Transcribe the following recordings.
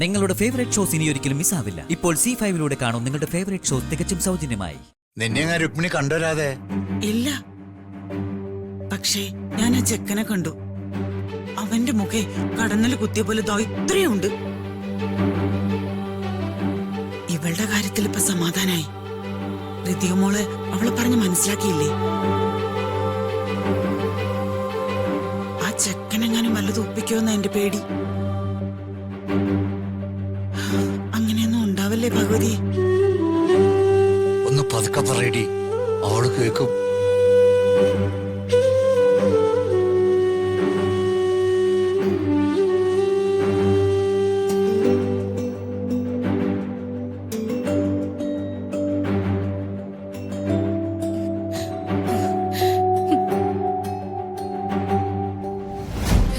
നിങ്ങളുടെ favourite shows ഇനി ഒരിക്കലും മിസ്സാവില്ല. ഇപ്പോൾ C5 കാണും നിങ്ങളുടെ ഫേവറേറ്റ് ഷോസ് തികച്ചും സൗജന്യമായി. നിന്നെ രുക്മിണി കണ്ടുവരാതെ ഇല്ല, പക്ഷേ ഞാൻ ആ ചെക്കനെ കണ്ടു. അവന്റെ മുഖേ കടന്നൽ കുത്തിയ പോലെ ഇത്രയുണ്ട്. ഇവളുടെ കാര്യത്തിൽ ഇപ്പൊ സമാധാനായി. ഋതിക മോള് അവളെ പറഞ്ഞ് മനസ്സിലാക്കിയില്ലേ? ആ ചെക്കനെങ്ങാനും വല്ലതും ഒപ്പിക്കുമെന്ന എന്റെ പേടി. അങ്ങനെയൊന്നും ഉണ്ടാവല്ലേ ഭഗവതി? ഒന്ന് പതുക്കെ പറയടി, അവള് കേക്കും.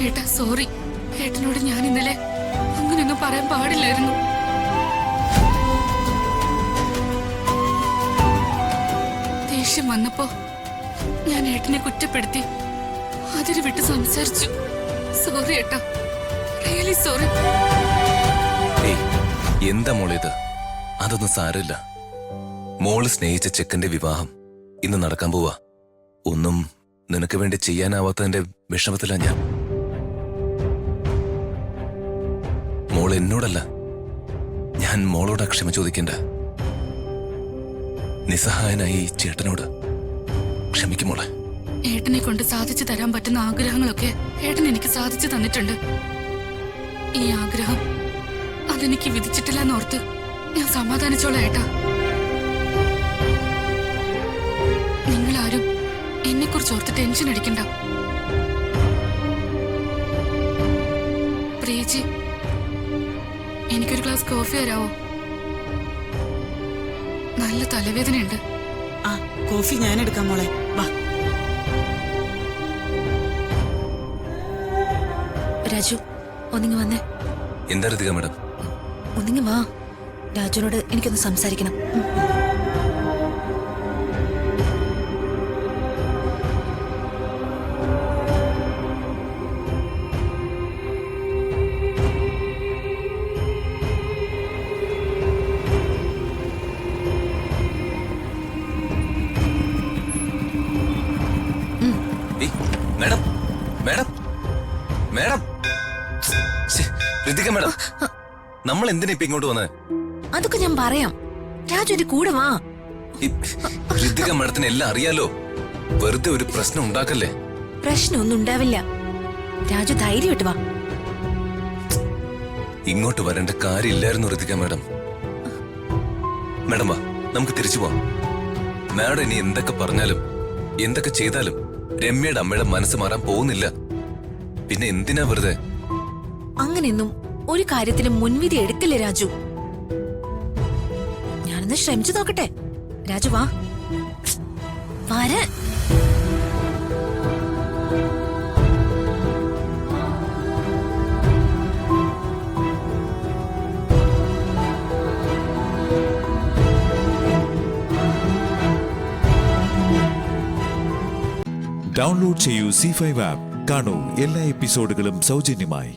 ഏട്ടാ സോറി, ഏട്ടനോട് ഞാൻ ഇന്നലെ അങ്ങനെയൊന്നും പറയാൻ പാടില്ലായിരുന്നു. ദേഷ്യം വന്നപ്പോ ഞാൻ ഏട്ടനെ കുറ്റപ്പെടുത്തി, അതിര് വിട്ട് സംസാരിച്ചു. സോറി ഏട്ടാ, റിയലി സോറി. എന്താ മോളിത്? അതൊന്നും സാരമില്ല. മോള് സ്നേഹിച്ച ചെക്കന്റെ വിവാഹം ഇന്ന് നടക്കാൻ പോവാ. ഒന്നും നിനക്ക് വേണ്ടി ചെയ്യാനാവാത്തതിന്റെ വിഷമത്തിലാ ഞാൻ. മോൾ എന്നോടല്ല, ഞാൻ മോളോടാ ക്ഷമ ചോദിക്കണ്ട. നിസ്സഹായനായി ചേട്ടനോട് ക്ഷമിക്കും മോളെ. ഏട്ടനെ കൊണ്ട് സാധിച്ചു തരാൻ പറ്റുന്ന ആഗ്രഹങ്ങളൊക്കെ ഏട്ടൻ എനിക്ക് സാധിച്ചു തന്നിട്ടുണ്ട്. ഈ ആഗ്രഹം അതെനിക്ക് വിധിച്ചിട്ടില്ലെന്നോർത്ത് ഞാൻ സമാധാനിച്ചോളാം ഏട്ടാ. നിങ്ങളാരും എന്നെ കുറിച്ച് ഓർത്ത് ടെൻഷൻ അടിക്കണ്ട. പ്രിയജി, എനിക്കൊരു ഗ്ലാസ് കോഫി തരാവോ? നല്ല തലവേദനയുണ്ട്. ആ കോഫി ഞാൻ എടുക്കാം മോളെ, വാ. രാജു, ഒന്നിങ്ങി വന്നേ. എന്താ ഋതിക മാഡം? ഒന്നിങ്ങി വാ, രാജുവിനോട് എനിക്കൊന്ന് സംസാരിക്കണം. Madam, madam, madam, Ritika madam, നമ്മൾ എന്തിനാ ഇപ്പൊ ഇങ്ങോട്ട് വന്നത്? അതൊക്കെ ഞാൻ പറയാം. രാജു എന്റെ കൂടെ വാ. ഋതിക മാഡത്തിന് എല്ലാം അറിയാലോ. വെറുതെ ഒരു പ്രശ്നം ഉണ്ടാക്കല്ലേ. പ്രശ്നമൊന്നും ഉണ്ടാവില്ല. രാജു ധൈര്യമായിട്ട് വാ. ഇങ്ങോട്ട് വരേണ്ട കാര്യമില്ലായിരുന്നു ഋതിക മാഡം. മാഡം വാ, നമുക്ക് തിരിച്ചു പോവാം. മാഡം ഇനി എന്തൊക്കെ പറഞ്ഞാലും എന്തൊക്കെ ചെയ്താലും രമ്യയുടെ അമ്മയുടെ മനസ്സ് മാറാൻ പോകുന്നില്ല. പിന്നെ എന്തിനാ വെറുതെ? അങ്ങനെയൊന്നും ഒരു കാര്യത്തിന് മുൻവിധി എടുക്കില്ലേ രാജു. ഞാനൊന്ന് ശ്രമിച്ചു നോക്കട്ടെ. രാജു വാ, വരാൻ. ഡൗൺലോഡ് ചെയ്യൂ C5 ആപ്പ്. കാണൂ എല്ലാ എപ്പിസോഡുകളും സൗജന്യമായി.